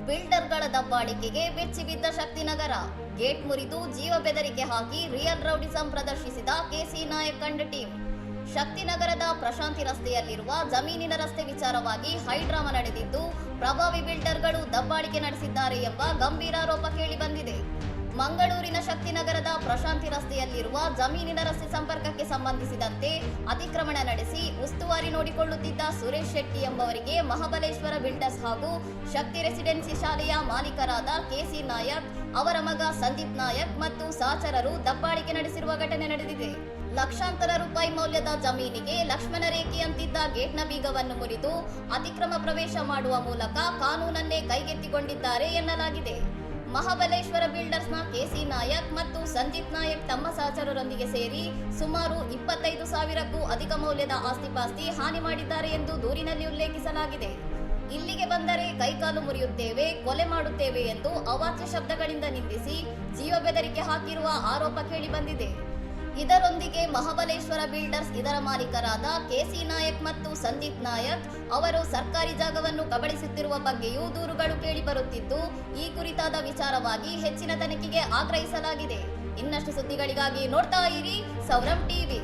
ಬಿಲ್ಡರ್ಗಳ ದಬ್ಬಾಳಿಕೆಗೆ ಬೆಚ್ಚಿಬಿದ್ದ Shaktinagar. Gate ಮುರಿದು ಜೀವ ಬೆದರಿಕೆ ಹಾಕಿ ರಿಯಲ್ ರೌಡಿಸಂ ಪ್ರದರ್ಶಿಸಿದ ಕೆಸಿ ನಾಯಕ್ ಕಂಡ ಟೀಮ್. ಶಕ್ತಿನಗರದ ಪ್ರಶಾಂತಿ ರಸ್ತೆಯಲ್ಲಿರುವ ಜಮೀನಿನ ರಸ್ತೆ ವಿಚಾರವಾಗಿ ಹೈಡ್ರಾಮಾ ನಡೆದಿದ್ದು, ಪ್ರಭಾವಿ ಬಿಲ್ಡರ್ಗಳು ದಬ್ಬಾಳಿಕೆ ನಡೆಸಿದ್ದಾರೆ ಎಂಬ ಗಂಭೀರ ಆರೋಪ ಕೇಳಿಬಂದಿದೆ. ಮಂಗಳೂರಿನ ಶಕ್ತಿನಗರದ ಪ್ರಶಾಂತಿ ರಸ್ತೆಯಲ್ಲಿರುವ ಜಮೀನಿನ ರಸ್ತೆ ಸಂಪರ್ಕಕ್ಕೆ ಸಂಬಂಧಿಸಿದಂತೆ ಅತಿಕ್ರಮಣ ನಡೆಸಿ ಉಸ್ತುವಾರಿ ನೋಡಿಕೊಳ್ಳುತ್ತಿದ್ದ ಸುರೇಶ್ ಶೆಟ್ಟಿ ಎಂಬವರಿಗೆ ಮಹಾಬಲೇಶ್ವರ ಬಿಲ್ಡರ್ಸ್ ಹಾಗೂ ಶಕ್ತಿ ರೆಸಿಡೆನ್ಸಿ ಶಾಲೆಯ ಮಾಲೀಕರಾದ ಕೆಸಿ ನಾಯಕ್, ಅವರ ಮಗ ಸಂದೀಪ್ ನಾಯಕ್ ಮತ್ತು ಸಹಚರರು ದಬ್ಬಾಳಿಕೆ ನಡೆಸಿರುವ ಘಟನೆ ನಡೆದಿದೆ. ಲಕ್ಷಾಂತರ ರೂಪಾಯಿ ಮೌಲ್ಯದ ಜಮೀನಿಗೆ ಲಕ್ಷ್ಮಣ ರೇಖೆಯಂತಿದ್ದ ಗೇಟ್ನ ಬೀಗವನ್ನು ಮುರಿದು ಅತಿಕ್ರಮ ಪ್ರವೇಶ ಮಾಡುವ ಮೂಲಕ ಕಾನೂನನ್ನೇ ಕೈಗೆತ್ತಿಕೊಂಡಿದ್ದಾರೆ ಎನ್ನಲಾಗಿದೆ. ಮಹಾಬಲೇಶ್ವರ ಬಿಲ್ಡರ್ಸ್ನ ಕೆಸಿ ನಾಯಕ್ ಮತ್ತು ಸಂದೀಪ್ ನಾಯಕ್ ತಮ್ಮ ಸಹಚರರೊಂದಿಗೆ ಸೇರಿ ಸುಮಾರು 25,000ಕ್ಕೂ ಅಧಿಕ ಮೌಲ್ಯದ ಆಸ್ತಿಪಾಸ್ತಿ ಹಾನಿ ಮಾಡಿದ್ದಾರೆ ಎಂದು ದೂರಿನಲ್ಲಿ ಉಲ್ಲೇಖಿಸಲಾಗಿದೆ. ಇಲ್ಲಿಗೆ ಬಂದರೆ ಕೈಕಾಲು ಮುರಿಯುತ್ತೇವೆ, ಕೊಲೆ ಮಾಡುತ್ತೇವೆ ಎಂದು ಅವಾಚ್ಯ ಶಬ್ದಗಳಿಂದ ನಿಂದಿಸಿ ಜೀವ ಬೆದರಿಕೆ ಹಾಕಿರುವ ಆರೋಪ ಕೇಳಿಬಂದಿದೆ. ಇದರೊಂದಿಗೆ ಮಹಾಬಲೇಶ್ವರ ಬಿಲ್ಡರ್ಸ್ ಇದರ ಮಾಲೀಕರಾದ ಕೆಸಿ ನಾಯಕ್ ಮತ್ತು ಸಂದೀಪ್ ನಾಯಕ್ ಅವರು ಸರ್ಕಾರಿ ಜಾಗವನ್ನು ಕಬಳಿಸುತ್ತಿರುವ ಬಗ್ಗೆಯೂ ದೂರುಗಳು ಕೇಳಿಬರುತ್ತಿದ್ದು, ಈ ಕುರಿತಾದ ವಿಚಾರವಾಗಿ ಹೆಚ್ಚಿನ ತನಿಖೆಗೆ ಆಗ್ರಹಿಸಲಾಗಿದೆ. ಇನ್ನಷ್ಟು ಸುದ್ದಿಗಳಿಗಾಗಿ ನೋಡ್ತಾ ಇರಿ ಸೌರಂ ಟಿವಿ.